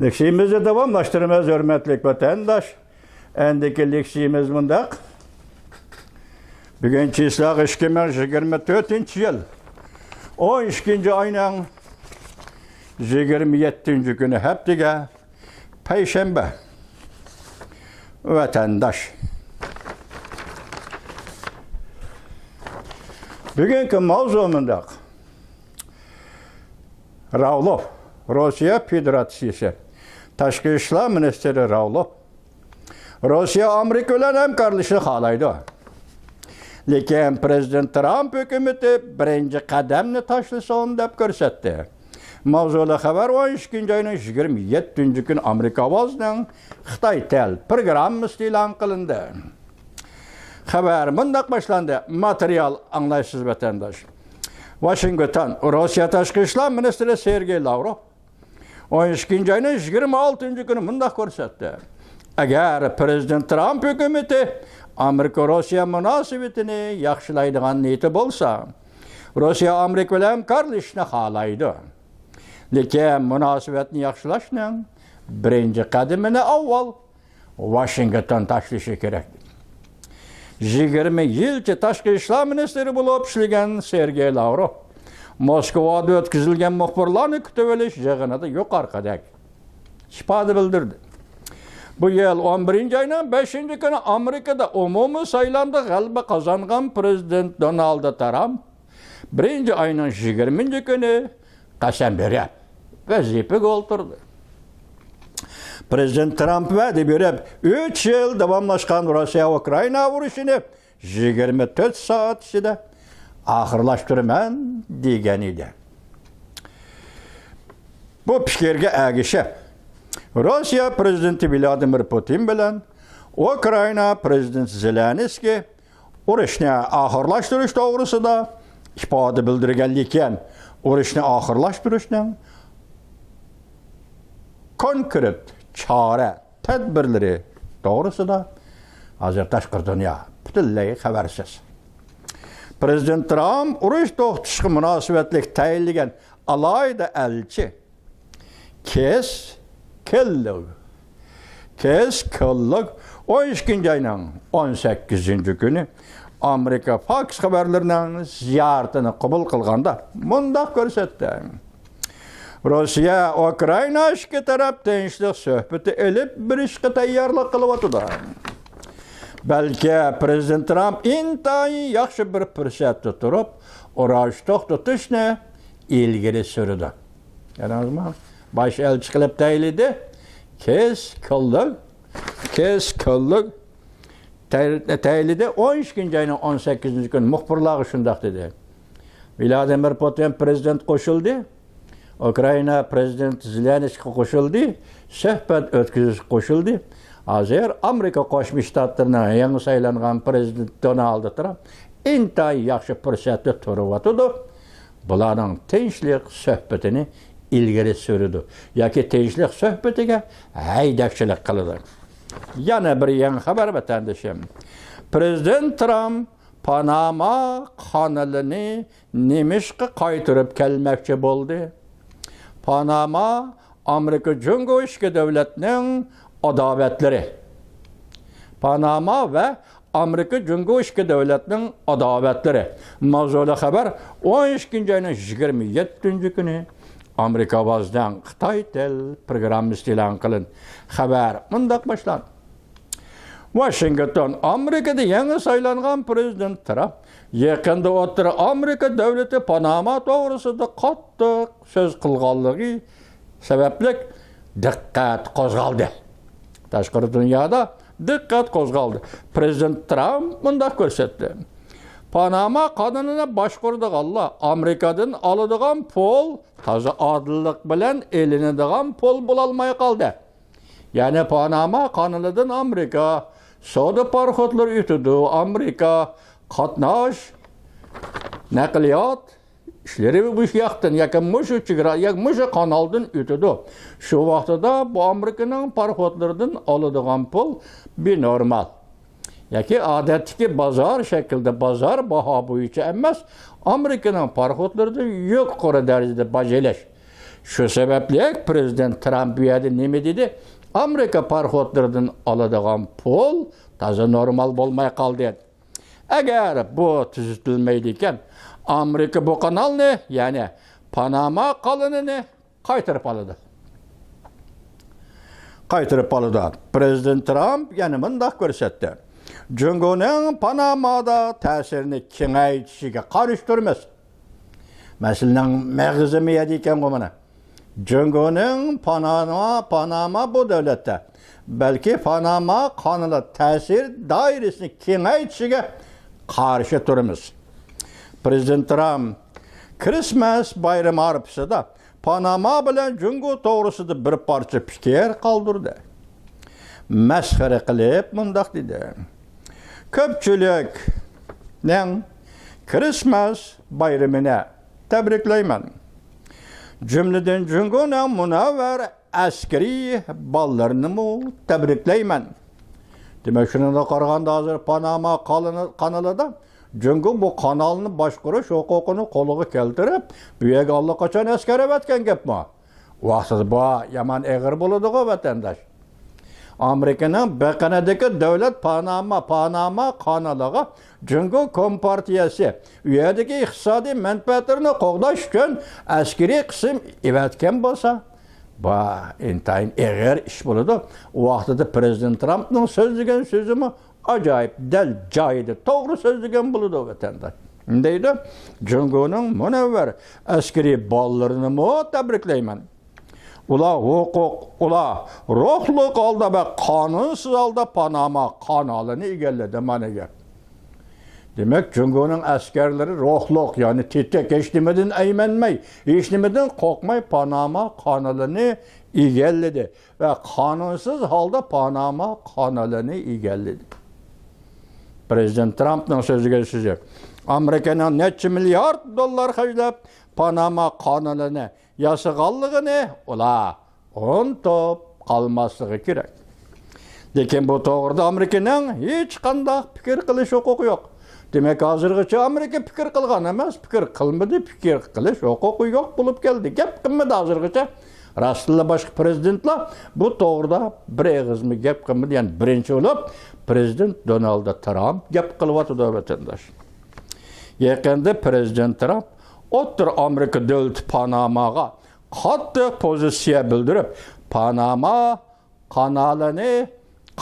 Leksiyimizi davamlaştırmaz hürmetlik vatandaş. Endiki leksiyimiz mındak. Bugün çislak 2024 yıl. 12. ayının 27. günü heptige Perşembe. Vatandaş. Bugünkü mavzumunda Ravlov, Rusya Federasyonu, Tashqi ishlar ministri Ravlov, Rusya Amerika bilan hamkorlashishni xohlaydi. Lekin Prezident Trump hukumati birinchi qadamni tashlasin deb ko'rsatdi. Mavzuli xabar 12 oyning 27 kun Amerika ovozining Xitoy tel programmasi e'lon qilindi. Xabar bundoq boshlandi. Material anglaysiz vatandosh. Washington, Rusya Tashqi ishlar ministri Sergey Lavrov 12 oyning 26 kuni bundoq ko'rsatdi. Agar Prezident Trump hukumati Amerika-Rossiya munosabatini yaxshilaydigan niyati bo'lsa, Rossiya Amerika bilan hamkorlashishni xohlaydi. Lekin munosabatni yaxshilashning birinchi qadamini avval Washington tashlashi kerak. 20 yilcha tashqi ishlar ministri bo'lib ishlagan Sergey Lavrov Moskvada o'tkazilgan muxbirlarni kutib olish yig'inida yuqoridek ifoda bildirdi. Bu yil 11 oyning 5 kuni Amerikada umumiy saylovda g'alaba qozongan Prezident Donald Trump 1 oyning 20 kuni qasam berib vazifaga o'tirdi. Prezident Trump va'da berib 3 yil davomlashgan Rossiya-Ukraina urushini 24 soat ichida oxirlashtiraman degan edi. Bu fikrga ergashib Rossiya prezidenti Vladimir Putin bilan Ukraina prezidenti Zelenskiy urushni oxirlashtirish to'g'risida ifoda bildirgan, lekin urushni oxirlashtirishning konkret chora tadbirlari to'g'risida hozir tashqi dunyo butunlay xabarsiz. Prezident Trump urush to'xtatishga munosabatli tayinlagan alohida elchi Kes Kellogg 12 oyning 18 kuni Amerika Fox xabarlarining ziyoratini qabul qilganda bundoq ko'rsatdi. Rossiya Ukraina ikki taraf tinchlik suhbati elib berishga tayyorlik qilyapti. Balki Prezident Trump intayin yaxshi bir fursatda turib, urush to'xtatishni ilgari surdi. Yana baş elchi qilib tayinladi. Kes Kellogg tayinladi. 12 oyning 18 kun muxbirlar shundoq dedi. Vladimir Putin prezident qo'shildi. Ukraina prezidenti Zelenskiy qo'shildi. Suhbat o'tkazish qo'shildi. Hozir Amerika Qo'shma Shtatlarining yangi saylangan prezidenti Donald Trump intayin yaxshi fursatda turibdi. Bularning tinchlik suhbatini ilgari surdi yoki tinchlik suhbatiga haydakchilik qildi. Yana bir yangi xabar vatandoshim. Prezident Trump Panama kanalini Nemishqa qaytarib kelmoqchi bo'ldi. Panama Amerika Cumhuriyeti davlatining adovatlari. Panama va Amerika Cumhuriyeti davlatining adovatlari. Mavzuli xabar 12 oyning 27 kuni Amerika ovozidan Xitoy tel programmasi e'lon qilindi. Xabar bundoq boshlandi. Washington, Amerikada yangi saylangan prezident Trump yaqinda O'rta Amerika davlati Panama to'g'risida qattiq so'z qilganligi sababli diqqat qo'zg'aldi. Tashqi dunyoda diqqat qo'zg'aldi. Prezident Trump bundoq ko'rsatdi. Panama qonunini boshqaradiganlar Amerikadan oladigan pul toza odillik bilan elinadigan pul bo'lolmay qoldi. Ya'ni Panama qonunidan Amerika savdo parxodlar o'tadi. Amerika qatnash, naqliyot ishlari bu yoqdan yaqin mushu kanaldan o'tadi. Shu vaqtida bu Amerikaning parxodlaridan oladigan pul benormal. Yoki odatdagi bozor shaklida bozor baho bo'yicha emas, Amerikaning parxodlarida yuqori darajada bajalash Şu sebeple Prezident Trump bu yerda nima dedi? Amerika parxodlaridan oladigan pul taza normal bo'lmay qoldi. Agar bu tuzutilmaydi ekan, Amerika bu kanalni, ya'ni Panama kanalini qaytarib oladi. Prezident Trump yana bunday ko'rsatdi. Jungoning Panamada ta'sirini kengaytishiga qarshi turmas. Masalan, mag'zimi ekan bu mana. Jungoning Panama bu davlatda, balki Panama kanali ta'sir doirasini kengaytishiga qarshi turamiz. Prezident Trump Christmas bayrami arafasida Panama bilan Jungo to'g'risida bir parcha fikr qoldirdi. Masxara qilib mundaq dedi. Ko'pchilikning Christmas bayramini tabriklayman. Jumladan Jungoning munavvar askariy ballarini tabriklayman. Demak, shunga qaraganda hozir Panama kanalida Jungo bu kanalni boshqarish huquqini qo'liga keltirib, bu yerga allaqachon askaravatgan gapmi? Vaqtida bu yomon eg'ir bo'ladi-ku vatandosh. Amerikaning beqanadagi davlat Panama kanaliga Jungo kompartiyasi u yerdagi iqtisodiy manfaatlarini qo'g'dash uchun askariy qism evatgan bo'lsa, bu intayin eg'ir ish bo'ladi. Vaqtida Prezident Trumpning so'zlagan so'zimi acayip del joyida to'g'ri so'zlagan bo'ladi vatandosh. Deydi, Jungoning munavvar askariy ballarini tabriklayman. Ular ruhli holda va qonunsiz holda Panama kanalini egalladi managa. Demak, Jungoning askarlari ruhliq, ya'ni tetik, hech nimadan aymanmay, hech nimadan qo'rqmay Panama kanalini egalladi va qonunsiz holda Panama kanalini egalladi. Prezident Trumpning so'ziga so'zi. Amerikaning necha milliard dollar xarjlab Panama kanalini yasaganligini ular unutib qolmasligi kerak. Lekin bu to'g'rida Amerikaning hech qanday fikr qilish huquqi yo'q. Demak, hozirgacha Amerika fikr qilgan emas, fikr qilmadi, fikr qilish huquqi yo'q bo'lib keldi. Gap qilmadi hozirgacha. Rasululloh boshqa prezidentlar bu to'g'rida bir og'izmi gap qilmadi. Ya'ni birinchi bo'lib Prezident Donald Trump gap qilyapti vatandosh. Yaqinda Prezident Trump O'rta Amerika davlati Panamaga qattiq pozitsiya bildirib, Panama kanalini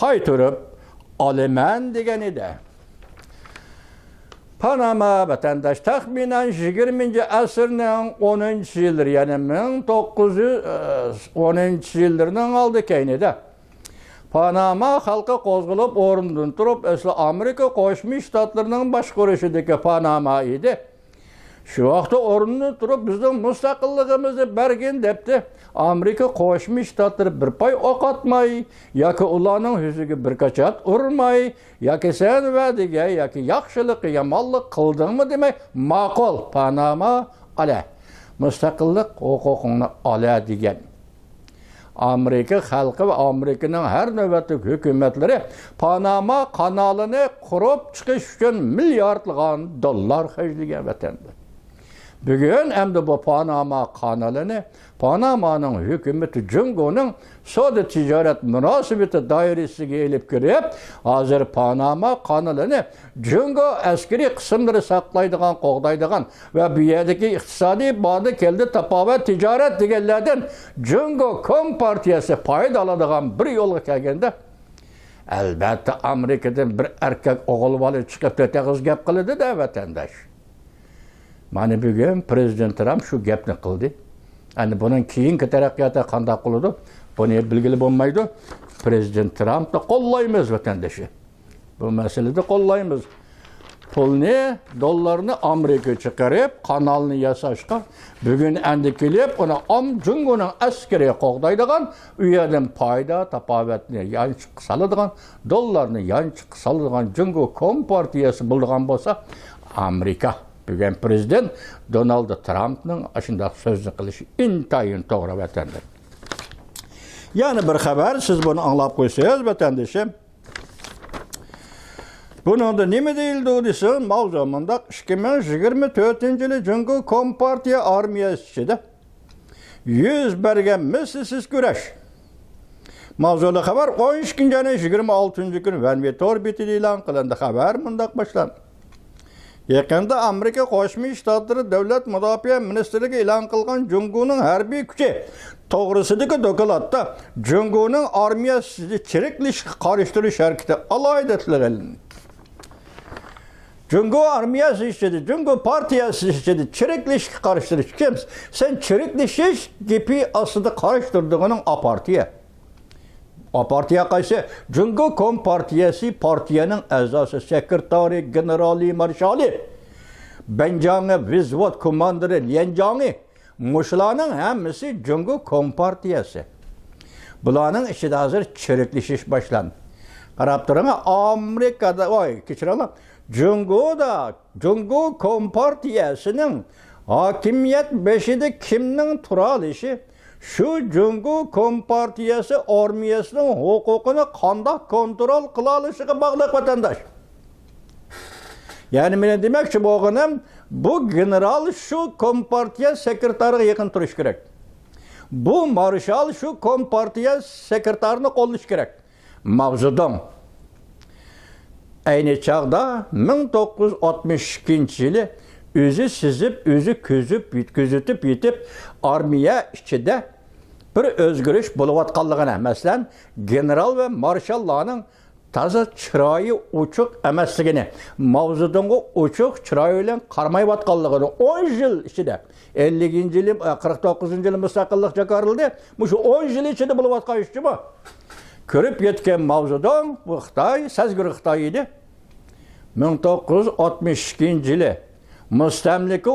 qaytarib olaman degan edi. Panama vatandaş taxminan 20-asrning 10-yillari, ya'ni 1910-yillarning oldi keynida Panama xalqi qo'zg'alib o'rnidan turib, asli Amerika Qo'shma Shtatlarining boshqarishidagi Panama edi. Shu vaqtda o'rnidan turib bizning mustaqilligimizni bergin debdi. Amerika Qo'shma Shtatlari bir pay o'qatmay, yoki ularning yuziga bir qachat urmay, yoki sen va'daga yoki yaxshilik yomonlik qildingmi demay, ma'qul Panama ala mustaqillik huquqini ola degan. Amerika xalqi va Amerikaning har navbatdagi hukumatlari Panama kanalini qurib chiqish uchun milliardlagan dollar xarjlagan vatandosh. Bugün hem de bu Panama kanalini, Panama'nın hükümeti Jungo'nun savdo ticaret münasebeti dairesiga elib kirib, hozir Panama kanalini Jungo askeri kısımları saklaydigan, qo'g'daydigan ve bu yerdagi iqtisodiy bağda keldi tapovat ticaret deganlardan Jungo kompartiyasi foyda oladigan bir yo'lga kelganda, albatta Amerikadan bir erkak o'g'il bola chiqib tetag'iz gap qiladi da vatandosh. Mana bugün Prezident Trump şu gapni qildi. Yani bunun keyingi taraqqiyoti qanday qiladi? Buni bilgili bo'lmaydi. Prezident Trumpni qo'llaymiz vatandoshi. Bu masalada qo'llaymiz. Pulni, dollarni Amerika chiqarib, kanalni yasashga bugün endi kelib, uni Jungoning askariga qo'g'daydigan, u yerdan foyda tapovatni yanchiq soladigan, dollarni yanchiq soladigan Jungo kompartiyasi bo'lgan bo'lsa, Amerika bugün Prezident Donald Trump'ның aşındaq sözünü qilishi intayin to'g'ri vatandosh. Yani bir xabar, siz bunu anlab qo'ysangiz vatandoshim. Buningda nima deyildi desa, mavzumunda 2024-yili Jungo Kompartiya armiyasi ichida yüz bergen mislsiz güreş. Mavzulu haber 12 ayının 26 günü Venvet orbitida e'lon qilindi. Xabar mundaq boshlanadi. Yaqinda Amerika Qo'shma Shtatlari Davlat Mudofaa Ministrligi e'lon qilgan Jungoning harbiy kuchi to'g'risidagi dokladda Jungoning armiyasini chiriklashga qarshi harakati alohida tilg'ilindi. Jungo armiyasi ichida, Jungo partiyasi ichida chiriklashga qarshi kim? Sen chiriklashish gepi aslida qarshi turdig'ing partiya. O partiya qaysi? Jungo Kompartiyasi partiyaning a'zosi, sekretari, generali, marshali, Benjangi, vizvot komandiri, Lianjangi, mushlarning hammasi Jungo Kompartiyasi. Bularning ichida hozir chiriklashish boshlandi. Qarab turing, Amerikada, kechiringlar, Jungo Kompartiyasining hokimiyat beshida kimning tura olishi şu Jungo Kompartiyasi armiyasining huquqini qanday kontrol qila olishiga bog'liq vatandosh. Ya'ni men demoqchi bo'lganim, bu general shu Kompartiya sekretariga yaqin turish kerak. Bu marshal shu Kompartiya sekretarini qo'llash kerak. Mavzudan ayni chaqda 1962-yili özü sizib, özü küzütüp yetib, armiya ichida bir o'zgarish bo'layotganligini, masalan, general va marshallarning toza chiroyi uchuq emasligini, mavzudagi uchuq chiroyi bilan qaramayotganligini 10 yil ichida, 50-yil, 49-yil mustaqillik jakarildi, shu 10 yil ichida bo'layotgan ishchi bu. Ko'rib yetgan mavzudan bu Xitoy, sezgir Xitoy edi. 1962-yili mustamlika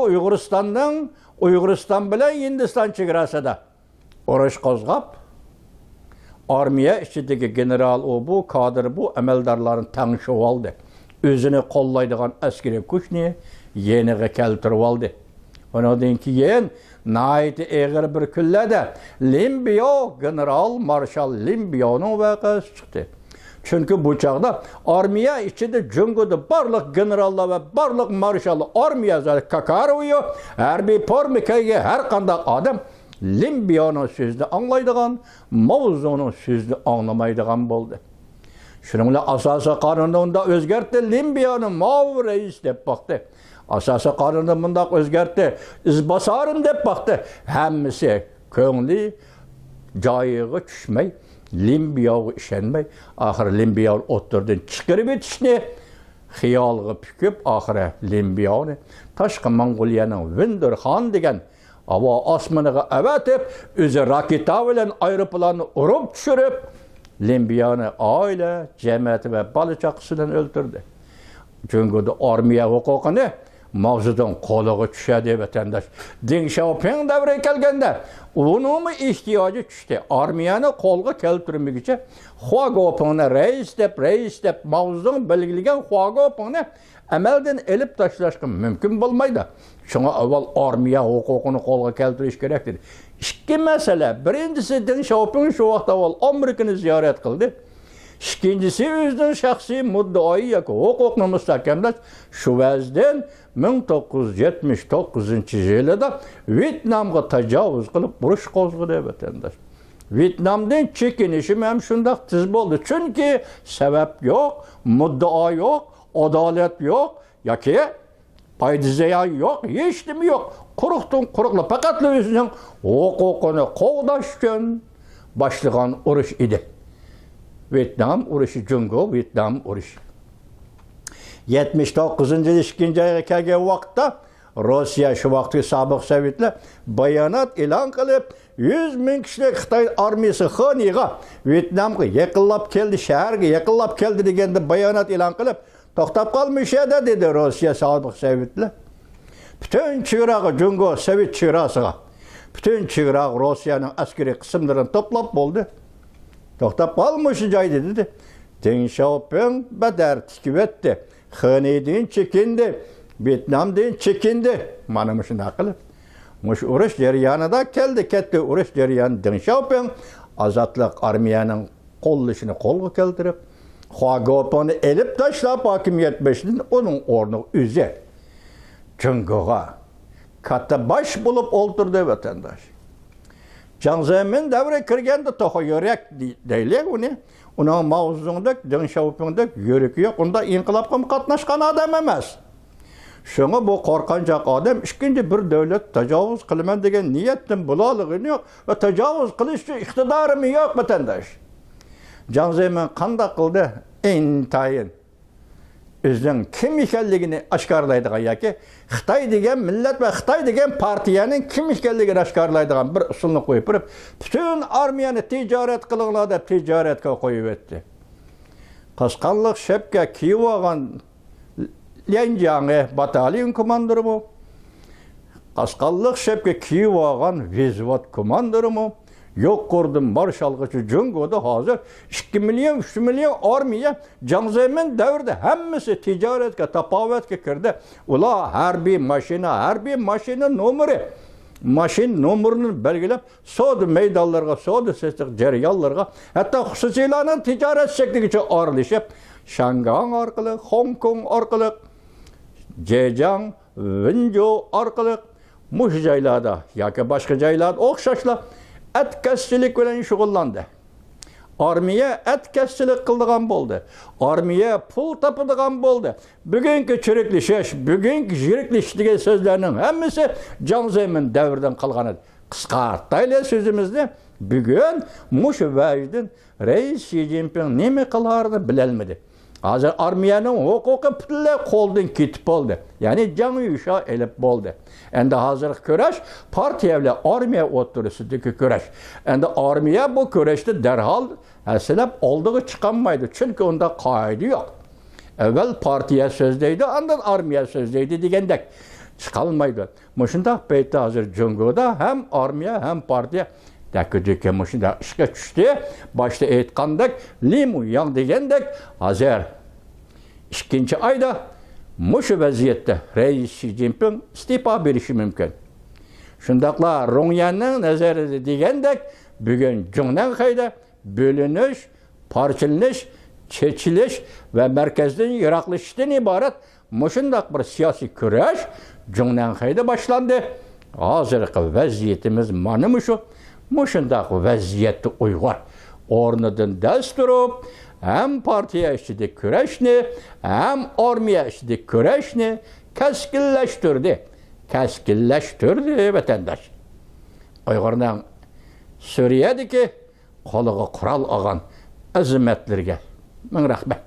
Uyg'uriston bilan Hindiston chegarasida urush qo'zg'ab, armiya ichidagi general bu kadr bu amaldorlarni tangishib oldi. O'zini qo'llaydigan askariy kuchni yeniga keltirib oldi. Ondan keyin nayt eg'ir bir kunlarda Limbiyo general marshal Limbiyoning voqeasi chiqdi. Çünkü bu çağda armiya içinde Jungo'da barlıq generallar ve barlıq marşallar armiya zaten kakaroyu her bir formikaya her kandak adam Limbiyonun sözünü anlaydıgan, Mavzu'nun sözünü anlamaydıgan oldu. Şununla asası kanununda özgertti Limbiyonun Mav reis dep baktı. Asası kanununda bundak özgertti izbasarım dep baktı. Hemmisi köngli cayığı düşmey. Limbiyaga ishonmay, oxiri Limbiya o'ttirdan chiqarib etishni xiyolga pukib, oxiri Limbiyani tashqi Mong'oliyaning Vindirxon degan havo osmoniga avatib, o'zi raketa bilan aeroplanni urib tushirib, Limbiyani oila, jamiyati va bola chaqasidan o'ldirdi. Jungoda armiya huquqini mavzudan qo'liga tushadi vatandosh. Deng Xiaoping davri kelganda onun ehtiyoji tushdi. Armiyani qo'lga keltirmaguncha Huagopingni reis deb mavzudan belgilagan Huagopingni amaldan elib tashlashga mumkin bo'lmaydi. Shunga avval armiya huquqini qo'lga keltirish kerak dedi. Ikki masala. Birinchisi Deng Xiaoping shu vaqtda avval Amerikani ziyorat qildi. İkincisi o'zining shaxsiy muddai yoki huquqni mustahkamlash. Shu vazdan 1979-yilda Vyetnamga tajovuz qilib urush qo'zg'adi vatandosh. Vyetnamdan chekinishim ham shundoq tiz bo'ldi. Chunki sabab yo'q, muddao yo'q, adolat yo'q yoki paydizeya yo'q, hech nima yo'q. Quruqli faqat o'zining huquqini qo'g'dash uchun boshlagan urush edi. Vyetnam urushi, Jungo Vyetnam urushi. 79-yil 2-oyga kelgan vaqtda Rossiya shu vaqtgi sobiq Sovetlar bayonot e'lon qilib, 100 ming kishilik Xitoy armiyasi Xoniga Vyetnamga yaqinlab keldi, shaharga yaqinlab keldi deganda bayonot e'lon qilib, to'xtab qolmishadi dedi Rossiya sobiq Sovetlar. Bütün chegaraga Jungo Sovet chegarasiga, bütün chegaraga Rossiyaning askariy qismlarini to'plab bo'ldi. To'xtab qolmish joy dedi. Deng Xiaoping badar tikib etdi. Xoneydan chekindi, Vyetnamdan chekindi. Mana shunday qilib, mush urush jarayonida keldi, katta urush jarayoni Deng Xiaoping azatliq armiyaning qo'llashini qo'lga keltirib, Huagopingni elib tashlab hokimiyat beshidan uning o'rniga o'zi Jungoga katta bosh bo'lib o'ltirdi vatandosh. Can Zemin devre kirgende tohu yörek deyli onu. Onun mavzundaki, dün şavupundaki yöreki yok. Onda inkılapka katnaşkan adam emez. Şuna bu korkancak adam ikinci bir devlet tecavüz kılman degen niyetin bulalığını yok ve tecavüz kılışçı iktidarı mı yok vatandaş. Can Zemin kanda kıldı intayin. Özün kim ekanligini aşkarlaydigan yoki Xitoy degan millat va Xitoy degan partiyaning kim ekanligini aşkarlaydigan bir usulni qo'yib turib, bütün armiyani tijorat qilinglar deb tijoratga qo'yib etdi. Qasqonliq shapka kiyib olgan Lianjiang batalyon komandiri bu. Qasqonliq shapka kiyib olgan vezvot komandiri bu. Yok kurdum marşalgıcı Cungo'da hazır 2 milyon 3 milyon armiya Can Zemin devirde hemmisi ticaretke tapavetke kirdi. Ula her bir maşina numara maşin numarını belgilep soğudu meydanlarga soğudu seslik ceriyallarga hatta hususilanın ticaret şekli için aralışıp Şangay arkalı, Hong Kong arkalı, Zhejiang, Wenzhou arkalı muş jaylarda yoki başka jaylarda okşaşla etkesçilik bilen şugullandı. Armiye etkesçilik kıldıgan boldu. Armiye pul tapıdıgan boldu. Bugünkü çürüklüşeş, bugünkü jirikliş degan sözlerinin hemmisi Can Zemin devirden kalgan edi. Kıskartayla sözümüzde bugün muş vecdin Reis Xi Jinping neme kılarını bilelmedi. Hazır armiyanın hukuku bütünle koldan kitip oldu. Yani canı yuşa elip oldu. Endi hazır köreş partiya ile armiya oturusundaki köreş. Endi armiya bu köreşte derhal həsilep olduğu çıkanmaydı. Çünkü onda kaydı yok. Evvel partiya sözdeydi, ondan armiya sözdeydi degendek. Çıkalmaydı. Muşunda beyti hazır Cungo'da hem armiya hem partiya Däküdeki muşunda işe düştü. Başta aytkandak limu yang degendek hazır. İkinci ayda muşu vaziyette Reis Xi Jinping istifa berişi mümkün. Şundakla Rongyan'ın nazarı degendek bugün Cunnankayda bölünüş, parçalanish, çeçiliş ve merkezden yiraklaşıştan ibaret muşundak bir siyasi kurash Cunnankayda başlandı. Hazırki vaziyetimiz mana şu. Muşundak vaziyeti uygar. Ornadan ders turup hem partiya içinde küreşni hem armiya içinde küreşni keskinleştirdi vatandaş. Uygardan Suriye'deki koluğa kural alan azimetlerge. Min rahmet.